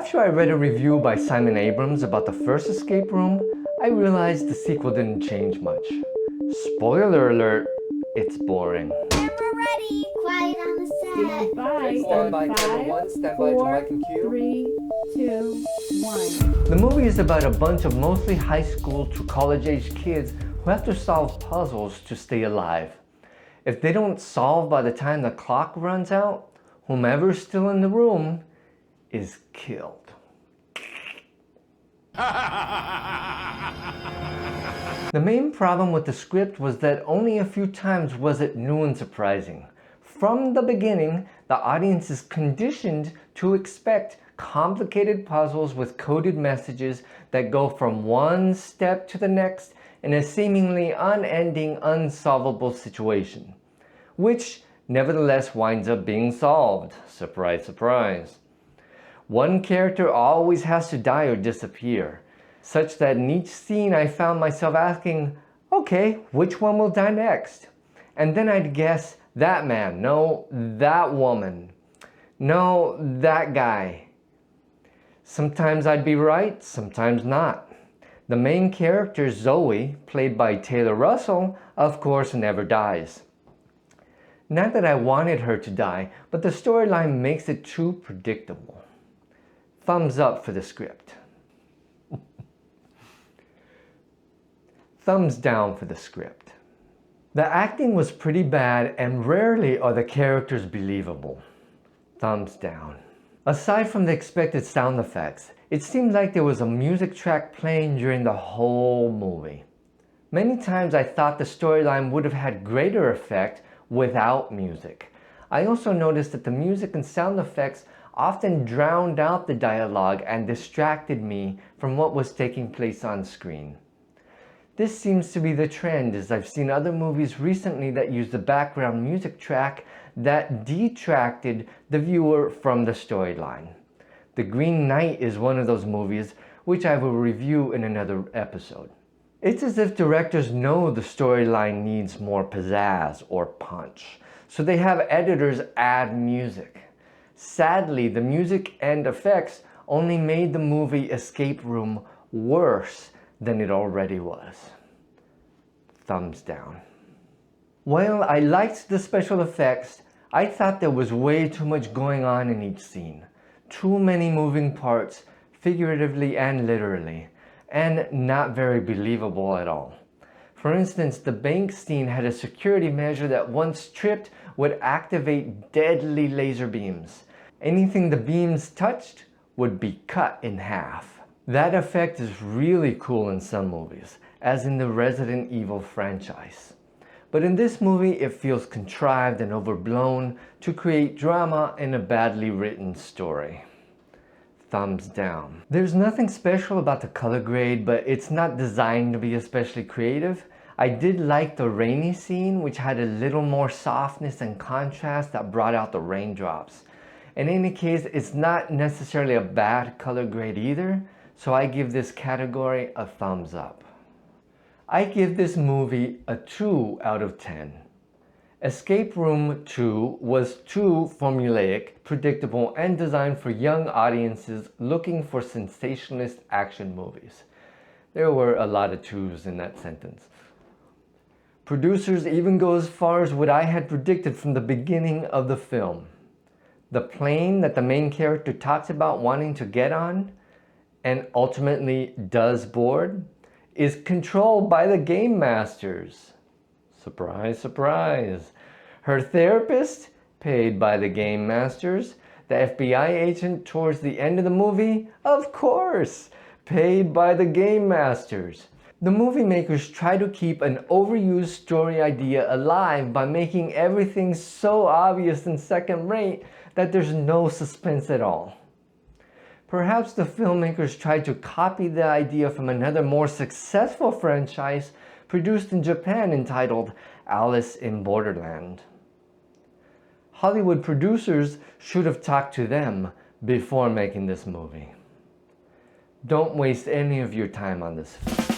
After I read a review by Simon Abrams about the first escape room, I realized the sequel didn't change much. Spoiler alert, it's boring. Camera ready. Quiet on the set. Stand by, camera one. Stand by to mic and cue. 3, 2, 1. The movie is about a bunch of mostly high school to college-age kids who have to solve puzzles to stay alive. If they don't solve by the time the clock runs out, whomever's still in the room is killed. The main problem with the script was that only a few times was it new and surprising. From the beginning, the audience is conditioned to expect complicated puzzles with coded messages that go from one step to the next in a seemingly unending, unsolvable situation, which nevertheless winds up being solved. Surprise, surprise. One character always has to die or disappear, such that in each scene I found myself asking, okay, which one will die next? And then I'd guess that man, no, that woman, no, that guy. Sometimes I'd be right, sometimes not. The main character, Zoe, played by Taylor Russell, of course never dies. Not that I wanted her to die, but the storyline makes it too predictable. Thumbs up for the script. Thumbs down for the script. The acting was pretty bad and rarely are the characters believable. Thumbs down. Aside from the expected sound effects, it seemed like there was a music track playing during the whole movie. Many times I thought the storyline would have had greater effect without music. I also noticed that the music and sound effects often drowned out the dialogue and distracted me from what was taking place on screen. This seems to be the trend, as I've seen other movies recently that used the background music track that detracted the viewer from the storyline. The Green Knight is one of those movies, which I will review in another episode. It's as if directors know the storyline needs more pizzazz or punch, so they have editors add music. Sadly, the music and effects only made the movie Escape Room worse than it already was. Thumbs down. While I liked the special effects, I thought there was way too much going on in each scene. Too many moving parts, figuratively and literally, and not very believable at all. For instance, the bank scene had a security measure that once tripped would activate deadly laser beams. Anything the beams touched would be cut in half. That effect is really cool in some movies, as in the Resident Evil franchise. But in this movie, it feels contrived and overblown to create drama in a badly written story. Thumbs down. There's nothing special about the color grade, but it's not designed to be especially creative. I did like the rainy scene, which had a little more softness and contrast that brought out the raindrops. In any case, it's not necessarily a bad color grade either, so I give this category a thumbs up. I give this movie a 2 out of 10. Escape Room 2 was too formulaic, predictable, and designed for young audiences looking for sensationalist action movies. There were a lot of 2s in that sentence. Producers even go as far as what I had predicted from the beginning of the film. The plane that the main character talks about wanting to get on, and ultimately does board, is controlled by the Game Masters. Surprise, surprise. Her therapist, paid by the Game Masters. The FBI agent towards the end of the movie, of course, paid by the Game Masters. The movie makers try to keep an overused story idea alive by making everything so obvious and second-rate that there's no suspense at all. Perhaps the filmmakers tried to copy the idea from another more successful franchise produced in Japan entitled Alice in Borderland. Hollywood producers should have talked to them before making this movie. Don't waste any of your time on this film.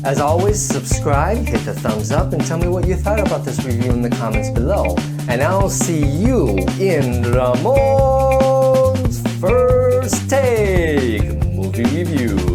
As always, subscribe, hit the thumbs up, and tell me what you thought about this review in the comments below. And I'll see you in Ramon's First Take. Preview.